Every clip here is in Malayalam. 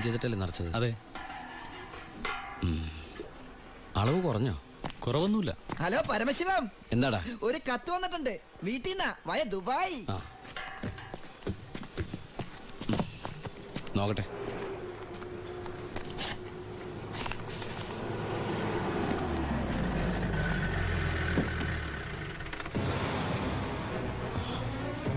ചെയ്തിട്ടല്ലേ നിറച്ചത്? അതെ. അളവ് കുറഞ്ഞോ? കുറവൊന്നുമില്ല. ഹലോ പരമശിവം, എന്താടാ? ഒരു കത്ത് വന്നിട്ടുണ്ട് വീട്ടിൽ നിന്നാ, വയ ദുബായ്. നോക്കട്ടെ.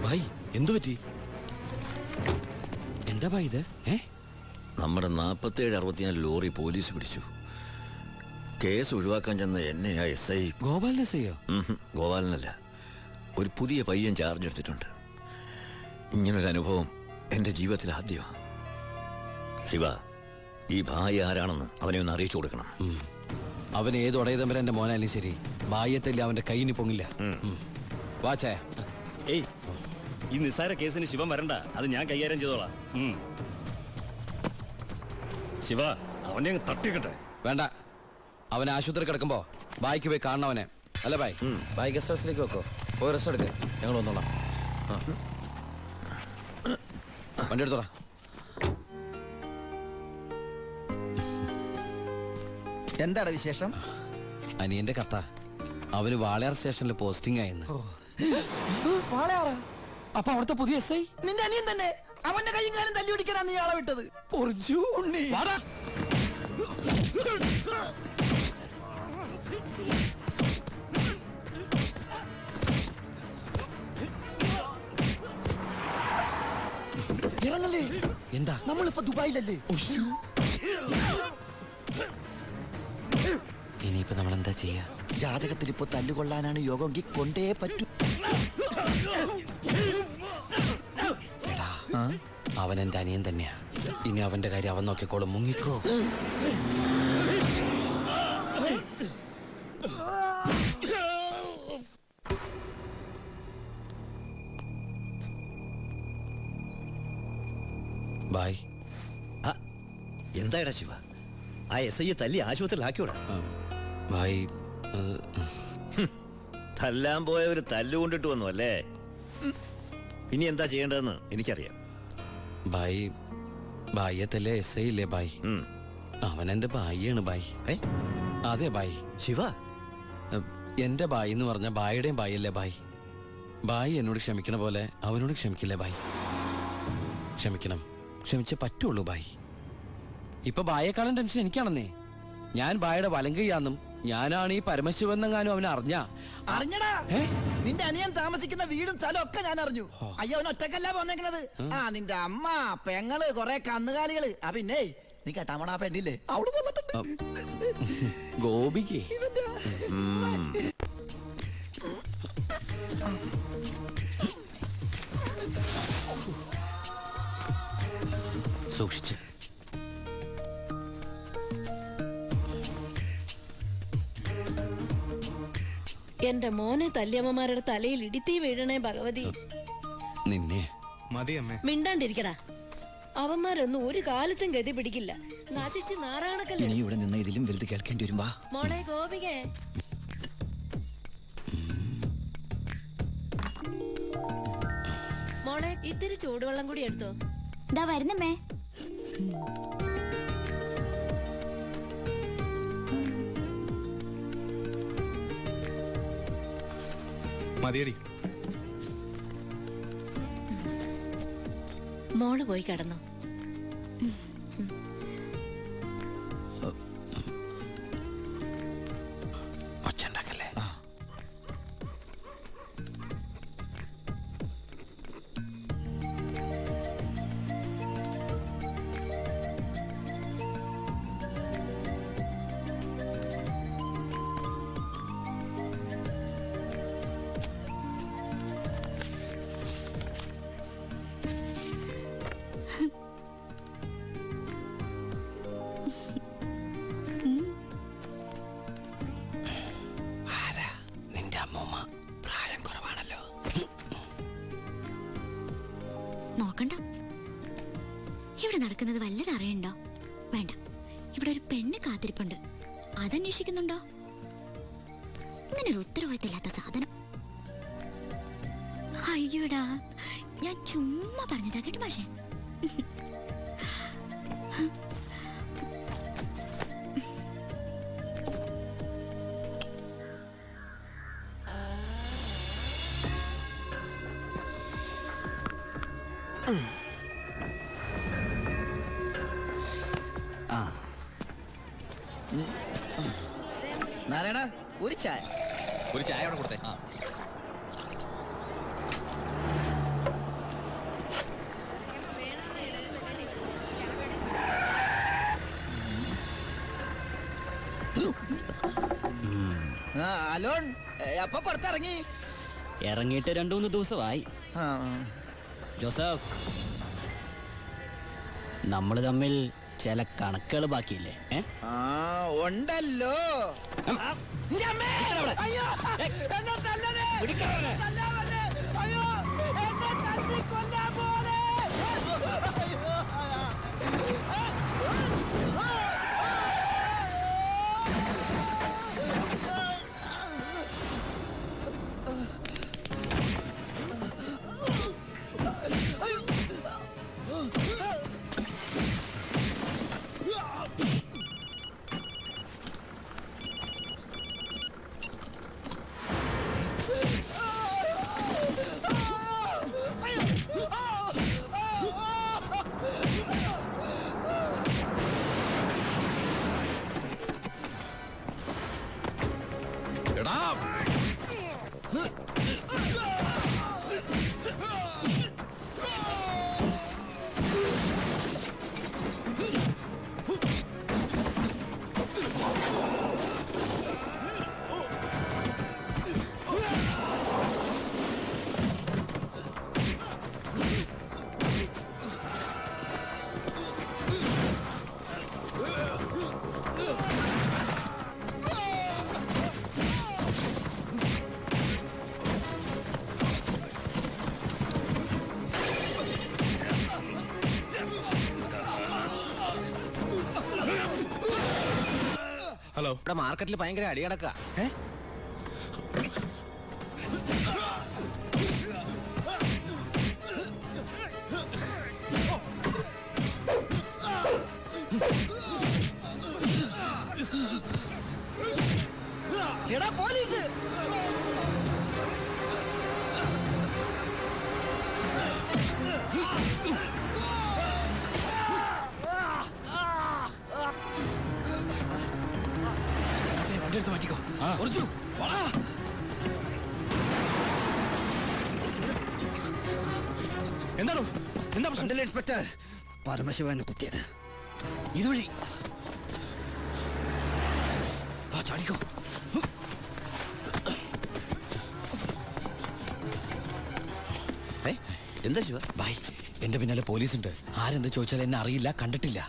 ഭായ്, എന്തു പറ്റി? എന്താ ഭായ് ഇത്? നമ്മുടെ 47-64 ലോറി പോലീസ് പിടിച്ചു. കേസ് ഒഴിവാക്കാൻ ചെന്ന എന്നെയാ SI. ഗോപാലിനെ ചെയ്യോ? ഗോപാലനല്ല, ഒരു പുതിയ പയ്യൻ ചാർജ് എടുത്തിട്ടുണ്ട്. ഇങ്ങനൊരു അനുഭവം എന്റെ ജീവിതത്തിൽ ആദ്യമാണ്. ശിവ, ഈ ഭായി ആരാണെന്ന് അവനെ ഒന്ന് അറിയിച്ചു കൊടുക്കണം. അവൻ ഏത് ഉടയതമ്പര എന്റെ മോനായാലും ശരി, ഭായ്യത്തല്ല അവന്റെ കൈയിന് പൊങ്ങില്ല. വാച്ചേ. ഏയ്, ഈ നിസ്സാര കേസിന് ശിവൻ വരണ്ട, അത് ഞാൻ കൈകാര്യം ചെയ്തോളാം. ശിവ, അവനെ തട്ടിക്കട്ടെ. വേണ്ട, അവൻ ആശുപത്രി കിടക്കുമ്പോ ബായിക്ക് പോയി കാണണം അവനെ. അല്ല ബായ്, ബായ് ഗസ്റ്റ് ഹൗസിലേക്ക് വെക്കോ, പോയി റെസ്റ്റ് എടുക്ക, ഞങ്ങൾ വന്നോളാം. വണ്ടി എടുത്തോളാം. എന്താണ് വിശേഷം? അനിയന്റെ കഥ. അവന് വാളയാർ സ്റ്റേഷനിൽ പോസ്റ്റിംഗ് ആയിരുന്നു. വാളയാറാ? അപ്പൊ അവിടുത്തെ പുതിയ SI നിന്റെ അനിയൻ തന്നെ. അവന്റെ കൈയും കാലം തല്ലി പിടിക്കാനാ നീ ആളെ വിട്ടത്. ഇറങ്ങല്ലേ? എന്താ? നമ്മളിപ്പോ ദുബായിലല്ലേ? ഇനിയിപ്പോ നമ്മൾ എന്താ ചെയ്യാ? ജാതകത്തിൽ ഇപ്പൊ തല്ലുകൊള്ളാനാണ് യോഗമെങ്കിൽ കൊണ്ടേ പറ്റൂ. അവൻ എന്റെ അനിയൻ തന്നെയാ. ഇനി അവന്റെ കാര്യം അവൻ നോക്കിക്കോളും. മുങ്ങിക്കോ. ബായ്. എന്തായടാ ശിവ, ആ SI തല്ലി ആശുപത്രിയിലാക്കിയോടാ? ബായ്, തല്ലാൻ പോയവര് തല്ലുകൊണ്ടിട്ട് വന്നു അല്ലേ? ഇനി എന്താ ചെയ്യേണ്ടതെന്ന് എനിക്കറിയാം. ബായ്, ബായ്യത്തല്ലേ SI ഇല്ലേ ബായ്? അവൻ എന്റെ ബായിയാണ് ബായ്. അതെ ബായ്. ശിവ, എന്റെ ബായി എന്ന് പറഞ്ഞ ബായിയുടെയും ബായല്ലേ ബായ്? ബായി എന്നോട് ക്ഷമിക്കണ പോലെ അവനോട് ക്ഷമിക്കില്ലേ ബായ്? ക്ഷമിക്കണം, ക്ഷമിച്ചേ പറ്റുള്ളൂ ബായ്. ഇപ്പൊ ബായേക്കാളും ടെൻഷൻ എനിക്കാണെന്നേ. ഞാൻ ബായുടെ വലങ്കയ്യാന്നും ഞാനാണ് ഈ പരമശിവനെങ്ങാനും അവനെ അറിഞ്ഞടാ. നിന്റെ അനിയൻ താമസിക്കുന്ന വീടും സ്ഥലം ഒക്കെ ഞാൻ അറിഞ്ഞു. അയ്യോ, അവൻ ഒറ്റക്കല്ല പോന്നേക്കണത്. നിന്റെ അമ്മ, പെങ്ങള്, കൊറേ കന്നുകാലികള്. പിന്നെ നീ കേട്ടാമണ പെണ്ണില്ലേ, അവള് വന്നിട്ടുണ്ട്. ഗോപിക്ക് സൂക്ഷിച്ച്. എന്റെ മോനെ തല്ലിയമ്മമാരുടെ തലയിൽ ഇടിത്തീ വീഴണേ ഭഗവതി. നിന്നെ മിണ്ടാണ്ടിരിക്കടാ. അവന്മാരൊന്നും ഒരു കാലത്തും ഗതി പിടിക്കില്ല. നശിച്ച് നാറാണക്കല്ലേ. ഇനി ഇവിടെ നിന്ന് ഇതിലും വലുത് കേൾക്കേണ്ടി വരും. വാ മോളെ ഗോപികേ. മോളെ ഇത്തിരി ചൂടുവെള്ളം കൂടി എടുത്തോ. ദാ വരുന്നമ്മേ. മതിയടി. മോള് പോയി കിടന്നോ. ഒച്ചണ്ടാക്കല്ലേ. പ്രായം കുറവാണല്ലോ. നോക്കണ്ട. ഇവിടെ നടക്കുന്നത് വല്ലത് അറിയണ്ടോ? വേണ്ട. ഇവിടെ ഒരു പെണ്ണ് കാത്തിരിപ്പുണ്ട്. അതന്വേഷിക്കുന്നുണ്ടോ? ഇങ്ങനെ ഒരു ഉത്തരവാദിത്തമില്ലാത്ത സാധനം. അയ്യോടാ, ഞാൻ ചുമ്മാ പറഞ്ഞതാ കേട്ടോ. പക്ഷേ നാരായണ ഒരു ചായ. ഒരു ചായ അവിടെ കൊടുത്തേ. അലോൺ അപ്പൊ പുറത്തിറങ്ങി? ഇറങ്ങിയിട്ട് 2-3 ദിവസമായി. ആ, ജോസഫ്, നമ്മൾ തമ്മിൽ ചില കണക്കുകൾ ബാക്കിയില്ലേ? ആ ഉണ്ടല്ലോ. ഇന്റെ അമ്മേ! അയ്യോ! എന്നെ തല്ലണേ! തല്ലാവല്ലേ! അയ്യോ! എന്നെ തല്ലിക്കൊല്ലാൻ പോലെ! അയ്യോ! ഹലോ, ഇവിടെ മാർക്കറ്റിൽ ഭയങ്കര അടി കിടക്ക. എടാ പോലീസ്! വണ്ടി എടുത്ത് മാറ്റിക്കോ. കുറച്ചു എന്താണോ? എന്താ പ്രശ്നം? ഇൻസ്പെക്ടർ, പരമശിവനെ കുത്തിയത് ഇതുവഴി. ആ ചാടിക്കോ. എന്താ ശിവ? ബായ്, എന്റെ പിന്നാലെ പോലീസുണ്ട്. ആരെന്ത് ചോദിച്ചാൽ എന്നെ അറിയില്ല, കണ്ടിട്ടില്ല.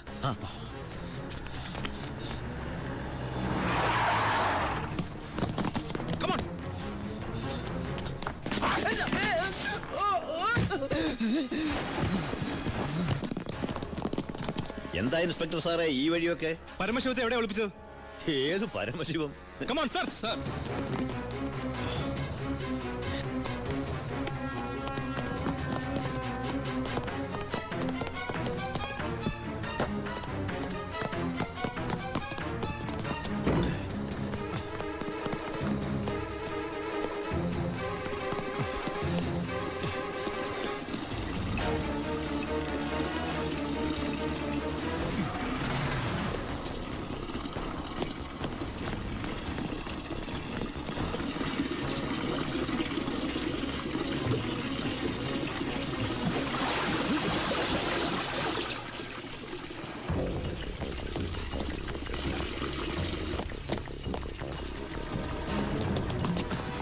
എന്താ ഇൻസ്പെക്ടർ സാറേ ഈ വഴിയൊക്കെ? പരമശിവത്തെ എവിടെ ഒളിപ്പിച്ചത്? ഏത് പരമശിവം? Come on sir. സർ,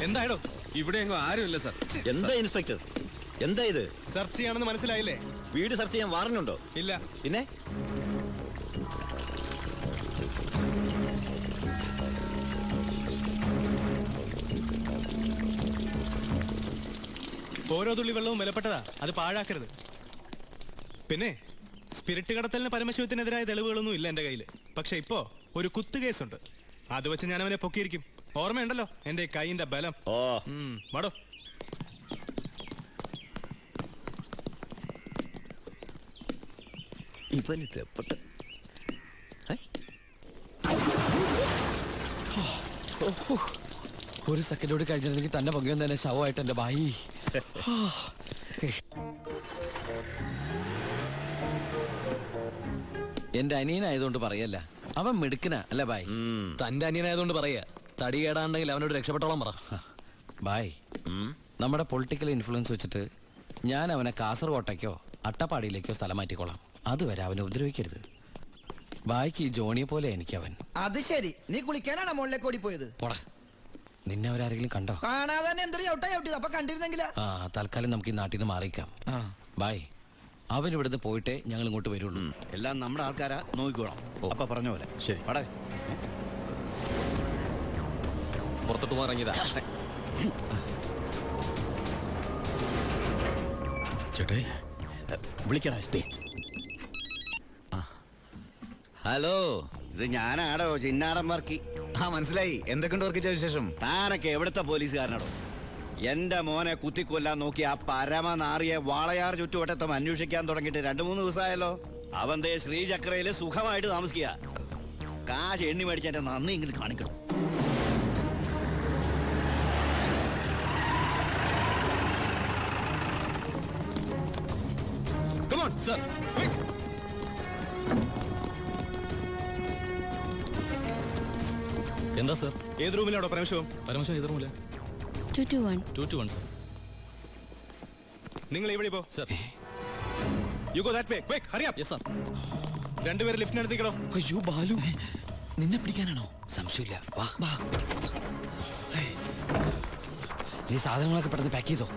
എന്തായാലോ ഇവിടെ എങ്ങും ആരുമില്ല സർ. എന്താ ഇൻസ്പെക്ടർ, എന്താ ഇത്? സെർച്ച് ചെയ്യാണെന്ന് മനസ്സിലായില്ലേ? വീട് സെർച്ച് ചെയ്യാൻ വാറന്റുണ്ടോ? ഇല്ല. പിന്നെ ഓരോ തുള്ളി വെള്ളവും വിലപ്പെട്ടതാ, അത് പാഴാക്കരുത്. പിന്നെ സ്പിരിറ്റ് കടത്തലിന് പരമശിവത്തിനെതിരായ തെളിവുകളൊന്നും ഇല്ല എന്റെ കയ്യില്. പക്ഷെ ഇപ്പോ ഒരു കുത്തുകേസുണ്ട്. അത് വെച്ച് ഞാൻ അവനെ പൊക്കിയിരിക്കും. ഓർമ്മയുണ്ടല്ലോ എന്റെ കൈയിന്റെ ബലം. ഓ വാടോ. ഇവനിത് എപ്പോട്ട് ഒരു സെക്കൻഡോട് കഴിഞ്ഞിട്ടുണ്ടെങ്കിൽ തന്നെ പൊങ്ങിയൊന്നും തന്നെ ശവമായിട്ട് എന്റെ ബായി. എന്റെ അനിയനായതുകൊണ്ട് പറയല്ല, അവൻ മിടുക്കനാ അല്ലേ ബായ്? തന്റെ അനിയനായതുകൊണ്ട് പറയാ, തടി കേടാണ്ടെങ്കിൽ അവനോട് രക്ഷപ്പെട്ടോളം പറ. ബായ്, നമ്മുടെ പൊളിറ്റിക്കൽ ഇൻഫ്ലുവൻസ് വെച്ചിട്ട് ഞാൻ അവനെ കാസർകോട്ടേക്കോ അട്ടപ്പാടിയിലേക്കോ സ്ഥലം മാറ്റിക്കോളാം. അതുവരെ അവനെ ഉപദ്രവിക്കരുത്. ബായ്ക്ക് ഈ ജോണിയെ പോലെ എനിക്ക് അവൻ. അത് ശരി, നീ കുളിക്കാനാണോ മുകളിലേക്ക് ഓടിപ്പോയത്? പോടാ, നിന്നെ അവരാരെങ്കിലും കണ്ടോ? കാണാതെ തന്നെ എന്തൊരു ചവിട്ടിയത്. അപ്പൊ കണ്ടിരുന്നെങ്കിലാ. ആ, തൽക്കാലം നമുക്ക് ഈ നാട്ടിൽ നിന്ന് മാറിയിക്കാം. ബായ്, അവൻ ഇവിടുന്ന് പോയിട്ടേ ഞങ്ങൾ ഇങ്ങോട്ട് വരുള്ളൂ. എല്ലാം നമ്മുടെ ആൾക്കാരാ, നോക്കിക്കോളാം. അപ്പൊ പറഞ്ഞ പോലെ. ശരി, പടേ. പുറത്തോട്ട് പോകാറങ്ങിയതാ. ചേട്ടേ, വിളിക്കടാ എസ്പി. ഹലോ, ഇത് ഞാനാടോ ചിന്നാടൻ വർക്കി. മനസ്സിലായി. എന്തൊക്കെയുണ്ട് വർക്കിച്ച വിശേഷം? താനൊക്കെ എവിടുത്തെ പോലീസുകാരനാടോ? എന്റെ മോനെ കുത്തിക്കൊല്ലാൻ നോക്കി ആ പരമനാറിയെ വാളയാർ ചുറ്റുവട്ടത്തും അന്വേഷിക്കാൻ തുടങ്ങിയിട്ട് 2-3 ദിവസമായല്ലോ. അവൻ ദേ ശ്രീചക്രയില് സുഖമായിട്ട് താമസിക്കുക. കാശ് എണ്ണി മേടിച്ചെന്റെ നന്ദി ഇങ്ങനെ കാണിക്കണം. Come on, sir. Quick. എന്താ സർ? ഏത് റൂമിലാണോ പരമശിവം? പരമശിവം ഏത് റൂമില്? 221. 221 സർ. നിങ്ങൾ ഇവിടെ പോ. Sir. You go that way. Quick, hurry up. Yes sir. രണ്ടുപേരും ലിഫ്റ്റിനടുത്തേക്കടോ. അയ്യോ ബാലു, നിന്നെ പിടിക്കാനാണോ? സംശയമില്ല, വാ. നീ സാധനങ്ങളൊക്കെ പെട്ടെന്ന് പാക്ക് ചെയ്തോ.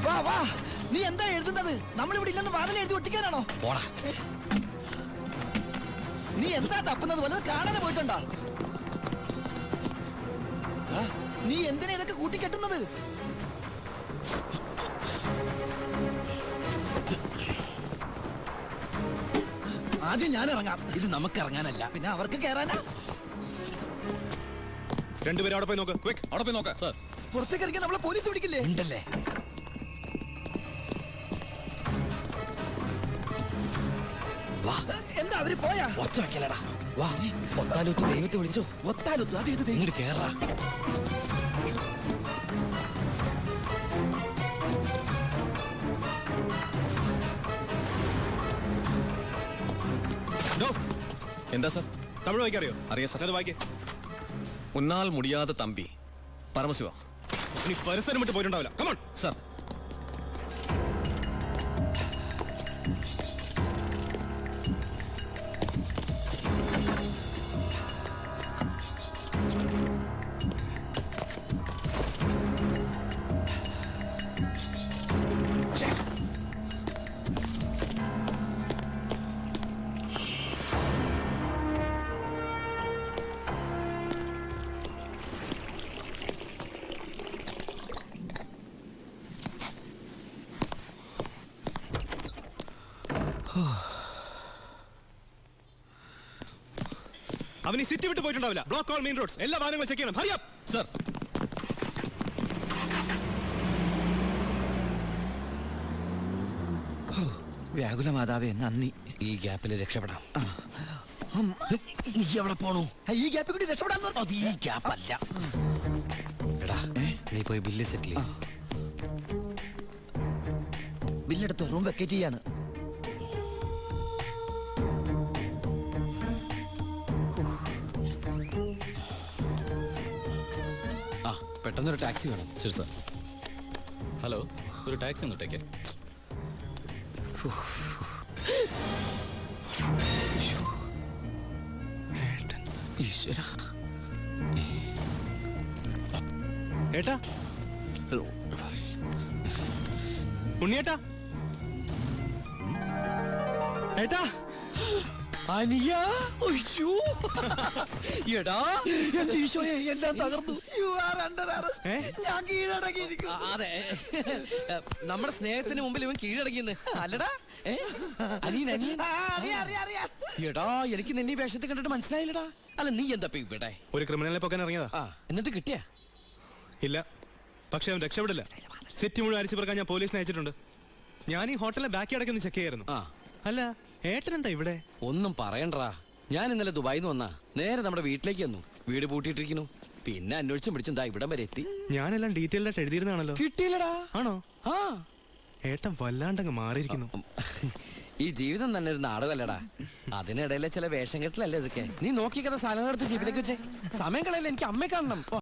വാ വാ, നീ എന്താ എഴുതുന്നത്? നമ്മളിവിടെ ഇല്ലെന്ന് വാതിൽ എഴുതി ഒട്ടിക്കാനാണോ? പോടാ. നീ എന്താ തപ്പുന്നത്? വല്ലത് കാണാതെ പോയിട്ടുണ്ടോ? നീ എന്തിനാ ഇതൊക്കെ കൂട്ടിക്കെട്ടുന്നത്? ആദ്യം ഞാൻ ഇറങ്ങാം. ഇത് നമുക്ക് ഇറങ്ങാനല്ല, പിന്നെ അവർക്ക് കയറാനാ. രണ്ടുപേരും അവിടെ പോയി നോക്ക്. Quick, അവിടെ പോയി നോക്ക്. സർ. പുറത്തേക്ക് ഇറങ്ങിയാൽ നമ്മളെ പോലീസ് പിടിക്കില്ലേ? ഉണ്ടല്ലേ. വാ. എന്താ അവര് പോയാ? ഒച്ച വെക്കലടാ. വാ, ഒത്താലൊത്ത് ദൈവത്തെ വിളിച്ചോ. ഒത്താലൊത്തു അത് ഏത് ഇങ്ങോട്ട് കേറാ. എന്താ സർ? തമിഴ് വായിക്കറിയോ? അറിയാം സർ. അത് വായിക്കേ. ഉന്നാൽ മുടിയാതെ തമ്പി പരമശിവ. ഇനി പരിസരം വിട്ട് പോയിട്ടുണ്ടാവില്ല. Come on sir. അവൻ ഈ സിറ്റി വിട്ട് പോയിട്ടുണ്ടാവില്ല. ബ്ലോക്ക് ഓൾ മെയിൻ റോഡ്സ്, എല്ലാ വാഹനങ്ങളും ചെക്ക് ചെയ്യണം. Hurry up sir. വ്യാകുല മാതാവേ, നന്ദി. ഈ ഗ്യാപ്പിൽ രക്ഷപ്പെടാം. നീ എവിടെ പോണു? ഈ ഗ്യാപ്പിൽ കൂടി രക്ഷപ്പെടാൻ. അത് ഈ ഗ്യാപ്പല്ല. എടാ, നീ പോയി ബില്ല് സെറ്റിൽ ചെയ്യ്. ബില്ലെടുത്ത് റൂം വെക്കേറ്റ് ചെയ്യാണ്. ആ, പെട്ടെന്നൊരു ടാക്സി വേണം. ശരി സർ. ഹലോ, ഒരു ടാക്സി ഒന്ന് ഇട്ടേക്ക്. ഈശ്വര. ഏട്ടാ, ഉണ്ണിയേട്ടാ, ഏട്ടാ, അനിയ. അയ്യോ എടാ, എന്റെ ഈശോയെ, എല്ലാം തകർന്നു. You are under arrest. ഞാൻ കീഴടങ്ങിയിരിക്കുന്നു. അതെ, നമ്മുടെ സ്നേഹത്തിന് മുമ്പിൽ ഇവൻ കീഴടങ്ങിയെന്ന് അല്ലടാ. അനിയൻ അനിയൻ. എടാ, എനിക്ക് നിന്നെ ഈ വേഷത്തിൽ കണ്ടിട്ട് മനസ്സിലായില്ലടാ. അല്ല, നീ എന്താ ഇവിടെ? ഒരു ക്രിമിനലിനെ പൊക്കാൻ ഇറങ്ങിയതാ. എന്നിട്ട് കിട്ടിയാ? ഇല്ല, പക്ഷെ അവൻ രക്ഷപ്പെടില്ല. സിറ്റി മുഴുവൻ അരിച്ചു പറക്കാൻ ഞാൻ പോലീസിനെ അയച്ചിട്ടുണ്ട്. ഞാൻ ഈ ഹോട്ടലിലെ ബാക്കി അടക്കൊന്ന് ചെക്ക് ചെയ്യായിരുന്നു. ആ അല്ല ഏട്ടൻ എന്താ ഇവിടെ? ഒന്നും പറയണ്ടാ, ഞാൻ ഇന്നലെ ദുബായിന്ന് വന്നാ നേരെ നമ്മുടെ വീട്ടിലേക്ക് വന്നു. വീട് പൂട്ടിയിട്ടിരിക്കുന്നു. പിന്നെ അന്വേഷിച്ചും പിടിച്ചും ദാ ഇവിടം വരെ എത്തി. ഞാനെല്ലാം ഡീറ്റെയിൽഡ് ആയിട്ട് എഴുതിയിരുന്നാണല്ലോ. കിട്ടിയില്ലടാ. ആണോ? ആ ഏട്ടൻ വല്ലാണ്ടങ്ങ് മാറിയിരിക്കുന്നു. ഈ ജീവിതം തന്നെ ഒരു നാടകമല്ലടാ. അതിനിടയിലെ ചില വേഷം കെട്ടലല്ലേ ഇതൊക്കെ. നീ നോക്കിക്കുന്ന സാധനങ്ങൾ എടുത്ത് ജീപ്പിലേക്ക് വെച്ചേ. സമയം കളയല്ലേ, എനിക്ക് അമ്മയെ കാണണം.